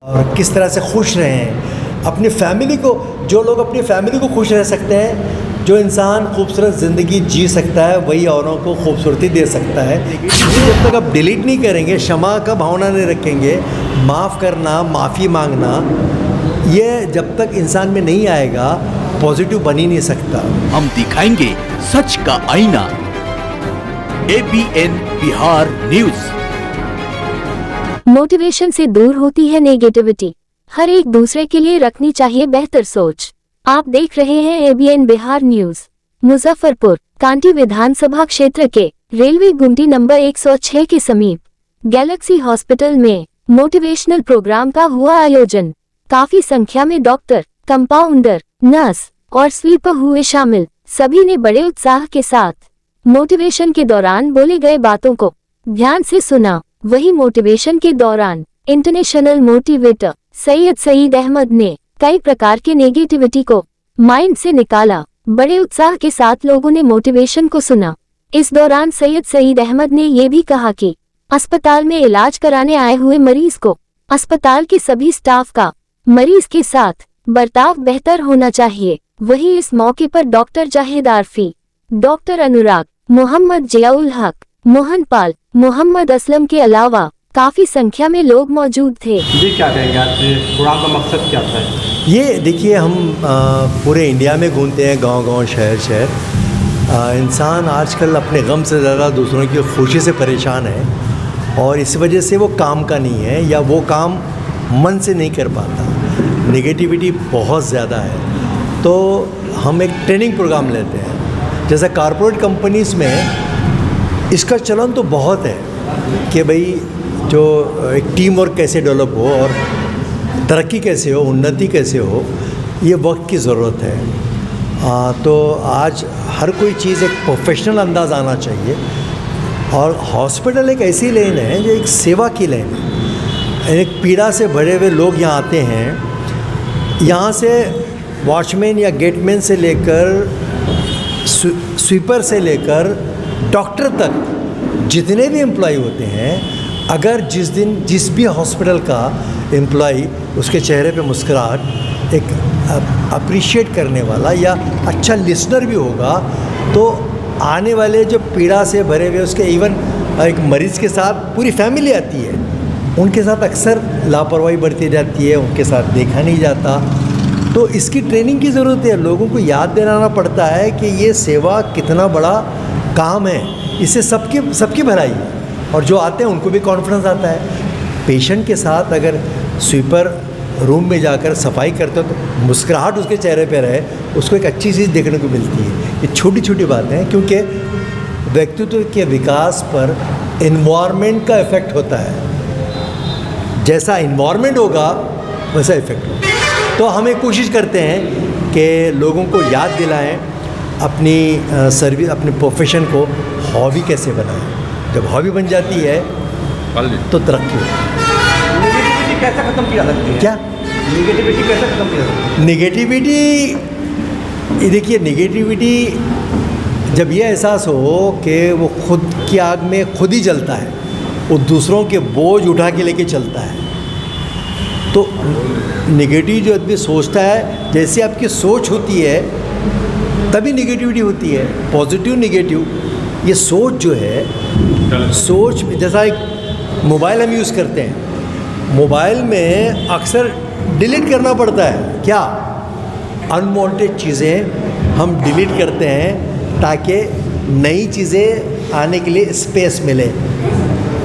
और किस तरह से खुश रहें अपनी फैमिली को। जो लोग अपनी फैमिली को खुश रह सकते हैं, जो इंसान खूबसूरत ज़िंदगी जी सकता है, वही औरों को खूबसूरती दे सकता है। जब तक आप डिलीट नहीं करेंगे, क्षमा का भावना नहीं रखेंगे, माफ़ करना, माफ़ी मांगना, ये जब तक इंसान में नहीं आएगा, पॉजिटिव बन ही नहीं सकता। हम दिखाएंगे सच का आईना। ABN Bihar news. मोटिवेशन से दूर होती है नेगेटिविटी। हर एक दूसरे के लिए रखनी चाहिए बेहतर सोच। आप देख रहे हैं ABN बिहार न्यूज। मुजफ्फरपुर कांटी विधानसभा क्षेत्र के रेलवे गुमटी नंबर 106 के समीप गैलेक्सी हॉस्पिटल में मोटिवेशनल प्रोग्राम का हुआ आयोजन। काफी संख्या में डॉक्टर, कंपाउंडर, नर्स और स्वीपर हुए शामिल। सभी ने बड़े उत्साह के साथ मोटिवेशन के दौरान बोले गए बातों को ध्यान से सुना। वही मोटिवेशन के दौरान इंटरनेशनल मोटिवेटर सईद अहमद ने कई प्रकार के नेगेटिविटी को माइंड से निकाला। बड़े उत्साह के साथ लोगों ने मोटिवेशन को सुना। इस दौरान सईद अहमद ने ये भी कहा कि अस्पताल में इलाज कराने आए हुए मरीज को अस्पताल के सभी स्टाफ का मरीज के साथ बर्ताव बेहतर होना चाहिए। वही इस मौके पर डॉक्टर जाहिद आरफी, डॉक्टर अनुराग, मोहम्मद जियाउल हक, मोहन पाल, मोहम्मद असलम के अलावा काफी संख्या में लोग मौजूद थे। जी क्या कहेंगे आज प्रोग्राम का मकसद क्या था? ये देखिए, हम पूरे इंडिया में घूमते हैं, गांव-गांव, शहर। इंसान आजकल अपने गम से ज़्यादा दूसरों की खुशी से परेशान है और इस वजह से वो काम का नहीं है या वो काम मन से नहीं कर पाता। नेगेटिविटी बहुत ज़्यादा है। तो हम एक ट्रेनिंग प्रोग्राम लेते हैं। जैसे कॉरपोरेट कंपनीज़ में इसका चलन तो बहुत है कि भाई जो एक टीम वर्क कैसे डेवलप हो और तरक्की कैसे हो, उन्नति कैसे हो, ये वक्त की ज़रूरत है। तो आज हर कोई चीज़ एक प्रोफेशनल अंदाज़ आना चाहिए और हॉस्पिटल एक ऐसी लेन है जो एक सेवा की लेन है। एक पीड़ा से भरे हुए लोग यहाँ आते हैं। यहाँ से वॉचमैन या गेटमैन से लेकर स्वीपर से लेकर डॉक्टर तक जितने भी एम्प्लॉय होते हैं, अगर जिस भी हॉस्पिटल का एम्प्लॉय उसके चेहरे पे मुस्कुराहट, एक अप्रिशिएट करने वाला या अच्छा लिसनर भी होगा, तो आने वाले जो पीड़ा से भरे हुए उसके इवन एक मरीज़ के साथ पूरी फैमिली आती है, उनके साथ अक्सर लापरवाही बरती जाती है, उनके साथ देखा नहीं जाता। तो इसकी ट्रेनिंग की ज़रूरत है। लोगों को याद दिलाना पड़ता है कि ये सेवा कितना बड़ा काम है, इससे सबकी भलाई है और जो आते हैं उनको भी कॉन्फिडेंस आता है। पेशेंट के साथ अगर स्वीपर रूम में जाकर सफाई करते हो तो मुस्कुराहट उसके चेहरे पे रहे, उसको एक अच्छी चीज़ देखने को मिलती है। ये छोटी छोटी बातें हैं, क्योंकि व्यक्तित्व के विकास पर एनवायरनमेंट का इफ़ेक्ट होता है। जैसा एनवायरनमेंट होगा वैसा इफ़ेक्ट होगा। तो हमें कोशिश करते हैं कि लोगों को याद दिलाएं अपनी सर्विस, अपने प्रोफेशन को हॉबी कैसे बनाएं। जब हॉबी बन जाती है तो तरक्की होती है। नेगेटिविटी कैसे ख़त्म किया जा सकती है? क्या नेगेटिविटी कैसे ख़त्म किया जा सकती है? नेगेटिविटी, ये देखिए, नेगेटिविटी जब ये एहसास हो कि वो खुद की आग में खुद ही जलता है, वो दूसरों के बोझ उठा के लेके चलता है, तो नेगेटिव जो आदमी सोचता है, जैसे आपकी सोच होती है तभी नेगेटिविटी होती है। पॉजिटिव नेगेटिव, ये सोच जो है, सोच जैसा एक मोबाइल हम यूज़ करते हैं, मोबाइल में अक्सर डिलीट करना पड़ता है। क्या अनवांटेड चीज़ें हम डिलीट करते हैं ताकि नई चीज़ें आने के लिए स्पेस मिले।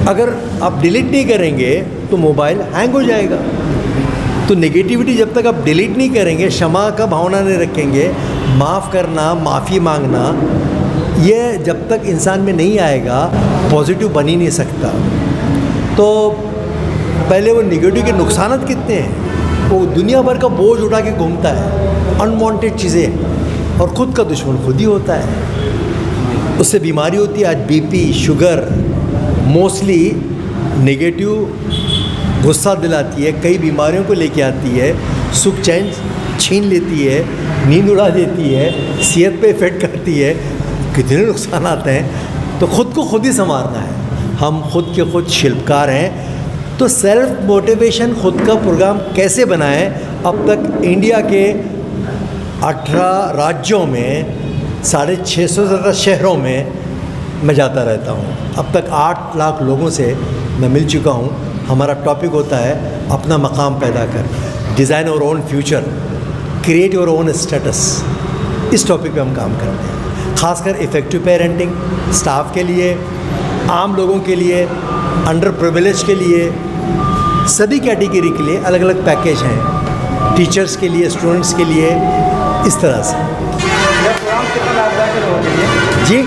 अगर आप डिलीट नहीं करेंगे तो मोबाइल हैंग हो जाएगा। तो नेगेटिविटी जब तक आप डिलीट नहीं करेंगे, क्षमा का भावना नहीं रखेंगे, माफ़ करना, माफ़ी मांगना, ये जब तक इंसान में नहीं आएगा, पॉजिटिव बन ही नहीं सकता। तो पहले वो नेगेटिव के नुकसान कितने हैं, वो दुनिया भर का बोझ उठा के घूमता है, अनवांटेड चीज़ें, और ख़ुद का दुश्मन खुद ही होता है। उससे बीमारी होती है। आज बीपी, शुगर, मोस्टली नेगेटिव गुस्सा दिलाती है, कई बीमारियों को लेके आती है, सुख चैन छीन लेती है, नींद उड़ा देती है, सेहत पे इफ़ेक्ट करती है, कितने नुकसान आते हैं। तो ख़ुद को खुद ही संवारना है। हम खुद के खुद शिल्पकार हैं। तो सेल्फ मोटिवेशन खुद का प्रोग्राम कैसे बनाएं, अब तक इंडिया के 18 राज्यों में 650 से ज़्यादा शहरों में मैं जाता रहता हूँ। अब तक 8 लाख लोगों से मैं मिल चुका हूँ। हमारा टॉपिक होता है अपना मकाम पैदा कर, डिज़ाइन और own future, create your own status. इस टॉपिक पे हम काम करते हैं, खासकर इफ़ेक्टिव पेरेंटिंग, स्टाफ के लिए, आम लोगों के लिए, अंडर प्रिविलेज के लिए, सभी कैटेगरी के लिए अलग अलग पैकेज हैं, टीचर्स के लिए, स्टूडेंट्स के लिए, इस तरह से। यह प्रोग्राम कितना लाभदायक है लोगों के लिए? जी,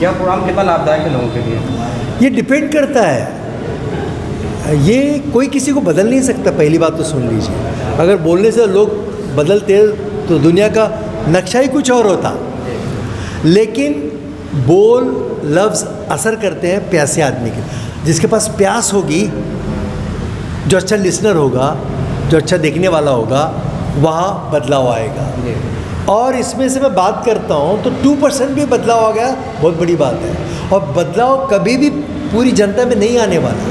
यह प्रोग्राम कितना लाभदायक है लोगों के लिए? ये डिपेंड करता है, ये कोई किसी को बदल नहीं सकता। पहली बात तो सुन लीजिए, अगर बोलने से लोग बदलते तो दुनिया का नक्शा ही कुछ और होता। लेकिन बोल लफ्ज़ असर करते हैं प्यासे आदमी के। जिसके पास प्यास होगी, जो अच्छा लिसनर होगा, जो अच्छा देखने वाला होगा, वहाँ बदलाव आएगा। और इसमें से मैं बात करता हूँ तो 2% भी बदलाव आ गया, बहुत बड़ी बात है। और बदलाव कभी भी पूरी जनता में नहीं आने वाला,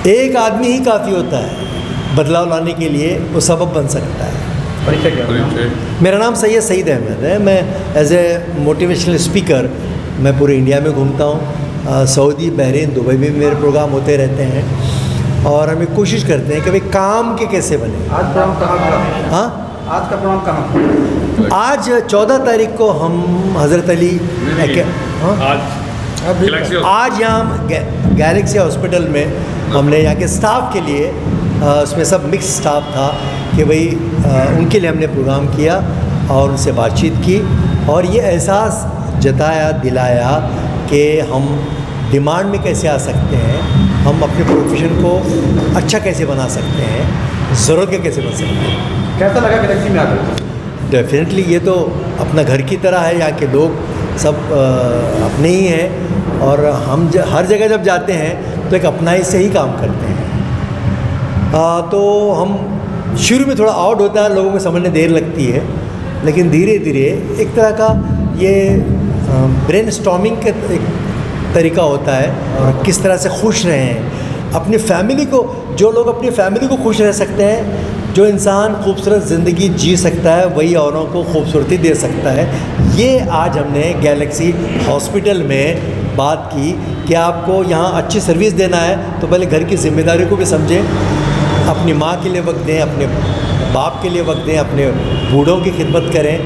एक आदमी ही काफ़ी होता है बदलाव लाने के लिए, वो सबब बन सकता है। परिचय क्या? मेरा नाम सईद अहमद है। मैं एज ए मोटिवेशनल स्पीकर मैं पूरे इंडिया में घूमता हूँ। सऊदी, बहरीन, दुबई में मेरे प्रोग्राम होते रहते हैं और हमें कोशिश करते हैं कि भाई काम के कैसे बने। आज प्रोग्राम कहाँ का? हाँ, आज का प्रोग्राम कहाँ का? आज 14 तारीख को हम हज़रत अली आज यहाँ गैलेक्सी हॉस्पिटल में हमने यहाँ के स्टाफ के लिए, उसमें सब मिक्स स्टाफ था कि भाई उनके लिए हमने प्रोग्राम किया और उनसे बातचीत की और ये एहसास जताया, दिलाया कि हम डिमांड में कैसे आ सकते हैं, हम अपने प्रोफेशन को अच्छा कैसे बना सकते हैं, ज़रूरत के कैसे बन सकते हैं। कैसा लगा गैलेक्सी में आकर? डेफिनेटली ये तो अपना घर की तरह है। यहाँ के लोग सब अपने ही हैं और हम हर जगह जब जाते हैं तो एक अपनाई से ही काम करते हैं। तो हम शुरू में थोड़ा आउट होता है, लोगों को समझने देर लगती है, लेकिन धीरे धीरे एक तरह का ये ब्रेन स्टॉर्मिंग का एक तरीका होता है और किस तरह से खुश रहें अपनी फैमिली को। जो लोग अपनी फैमिली को खुश रह सकते हैं, जो इंसान खूबसूरत ज़िंदगी जी सकता है, वही औरों को खूबसूरती दे सकता है। ये आज हमने गैलेक्सी हॉस्पिटल में बात की कि आपको यहाँ अच्छी सर्विस देना है तो पहले घर की जिम्मेदारी को भी समझें, अपनी माँ के लिए वक्त दें, अपने बाप के लिए वक्त दें, अपने बूढ़ों की खिदमत करें।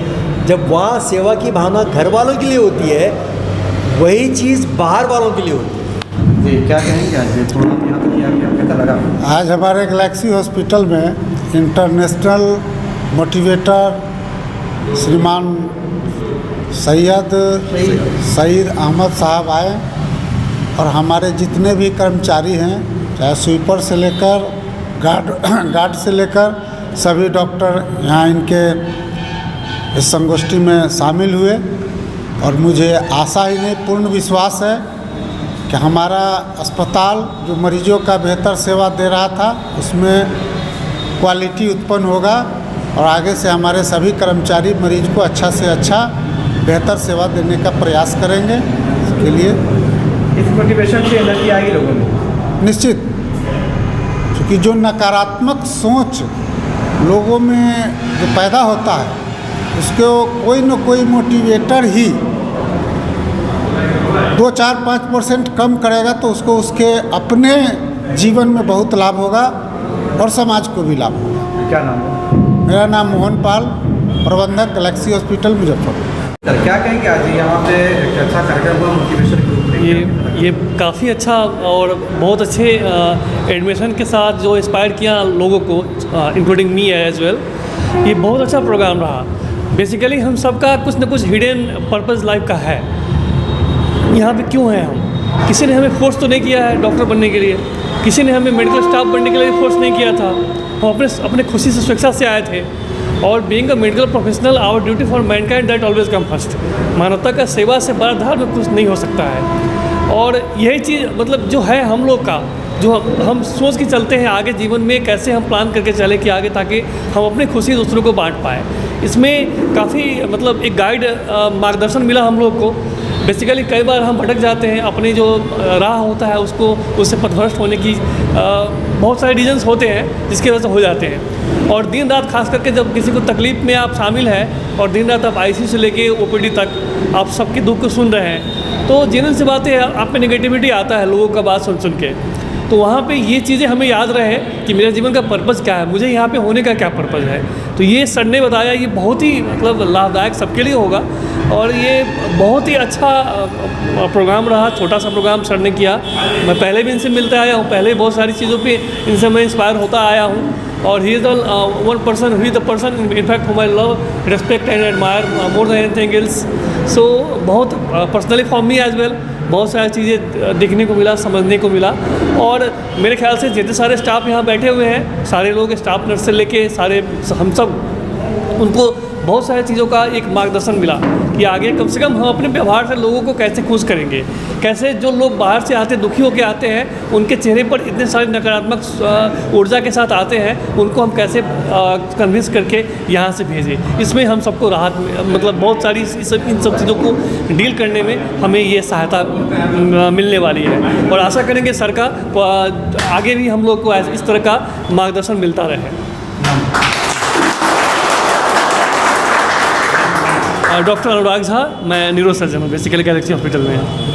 जब वहाँ सेवा की भावना घर वालों के लिए होती है, वही चीज़ बाहर वालों के लिए होती है। जी, क्या कहेंगे आज प्रोग्राम यहाँ तक किया, क्या कैसा लगा? आज हमारे गैलेक्सी हॉस्पिटल में इंटरनेशनल मोटिवेटर श्रीमान सईद अहमद साहब आए और हमारे जितने भी कर्मचारी हैं, चाहे स्वीपर से लेकर गार्ड से लेकर सभी डॉक्टर यहाँ इनके इस संगोष्ठी में शामिल हुए और मुझे आशा ही नहीं पूर्ण विश्वास है कि हमारा अस्पताल जो मरीजों का बेहतर सेवा दे रहा था उसमें क्वालिटी उत्पन्न होगा और आगे से हमारे सभी कर्मचारी मरीज को अच्छा से अच्छा बेहतर सेवा देने का प्रयास करेंगे। इसके लिए इस मोटिवेशन से एनर्जी आएगी लोगों में निश्चित, क्योंकि जो नकारात्मक सोच लोगों में जो पैदा होता है उसको कोई न कोई मोटिवेटर ही 2-4-5% कम करेगा तो उसको उसके अपने जीवन में बहुत लाभ होगा और समाज को भी लाभ होगा। क्या नाम है? मेरा नाम मोहन पाल, प्रबंधक गैलेक्सी हॉस्पिटल मुजफ्फरपुर। सर, क्या कहेंगे आज यहाँ पे एक अच्छा कार्यक्रम हुआ मोटिवेशन ग्रुप? ये काफ़ी अच्छा और बहुत अच्छे एडमिशन के साथ जो इंस्पायर किया लोगों को, इंक्लूडिंग मी एज वेल। ये बहुत अच्छा प्रोग्राम रहा। बेसिकली हम सबका कुछ ना कुछ हिडन पर्पस लाइफ का है। यहाँ पे क्यों हैं हम? किसी ने हमें फोर्स तो नहीं किया है डॉक्टर बनने के लिए, किसी ने हमें मेडिकल स्टाफ बनने के लिए फोर्स नहीं किया था। हम अपने खुशी से स्वेच्छा से आए थे। और being a medical professional, our duty for mankind that always come first. मानवता का सेवा से बड़ा धर्म कुछ नहीं हो सकता है। और यही चीज़ मतलब जो है हम लोग का जो हम सोच के चलते हैं आगे जीवन में, कैसे हम प्लान करके चले कि आगे, ताकि हम अपनी खुशी दूसरों को बांट पाएँ। इसमें काफ़ी मतलब एक गाइड मार्गदर्शन मिला हम लोग को। बेसिकली कई बार हम भटक जाते हैं, अपनी जो राह होता है उससे पथभ्रष्ट होने की बहुत सारे रीजंस होते हैं जिसकी वजह से हो जाते हैं। और दिन रात खास करके जब किसी को तकलीफ़ में आप शामिल हैं और दिन रात आप ICU से लेके OPD तक आप सबके दुख को सुन रहे हैं, तो जेन्युइन सी बात है, आप में नेगेटिविटी आता है लोगों का बात सुन के। तो वहाँ पे ये चीज़ें हमें याद रहे कि मेरे जीवन का पर्पज़ क्या है, मुझे यहाँ पे होने का क्या पर्पज़ है। तो ये सर ने बताया, ये बहुत ही मतलब लाभदायक सबके लिए होगा और ये बहुत ही अच्छा प्रोग्राम रहा। छोटा सा प्रोग्राम सर ने किया। मैं पहले भी इनसे मिलता आया हूँ, पहले बहुत सारी चीज़ों पे इनसे मैं इंस्पायर होता आया हूँ। और he is one person, he the person in fact whom I love, respect and admire more than anything else. So बहुत personally for me as well बहुत सारी चीज़ें देखने को मिला, समझने को मिला। और मेरे ख्याल से जितने सारे स्टाफ यहाँ बैठे हुए हैं, सारे लोग स्टाफ नर्स से लेके सारे हम सब, उनको बहुत सारी चीज़ों का एक मार्गदर्शन मिला कि आगे कम से कम हम अपने व्यवहार से लोगों को कैसे खुश करेंगे, कैसे जो लोग बाहर से आते दुखी होकर आते हैं, उनके चेहरे पर इतने सारे नकारात्मक ऊर्जा के साथ आते हैं, उनको हम कैसे कन्विंस करके यहाँ से भेजें। इसमें हम सबको राहत मतलब बहुत सारी इन सब चीज़ों को डील करने में हमें ये सहायता मिलने वाली है। और आशा करेंगे सर का आगे भी हम लोग को इस तरह का मार्गदर्शन मिलता रहे। डॉक्टर अनुराग झा, मैं न्यूरो सर्जन हूँ बेसिकली गैलेक्सी हॉस्पिटल में।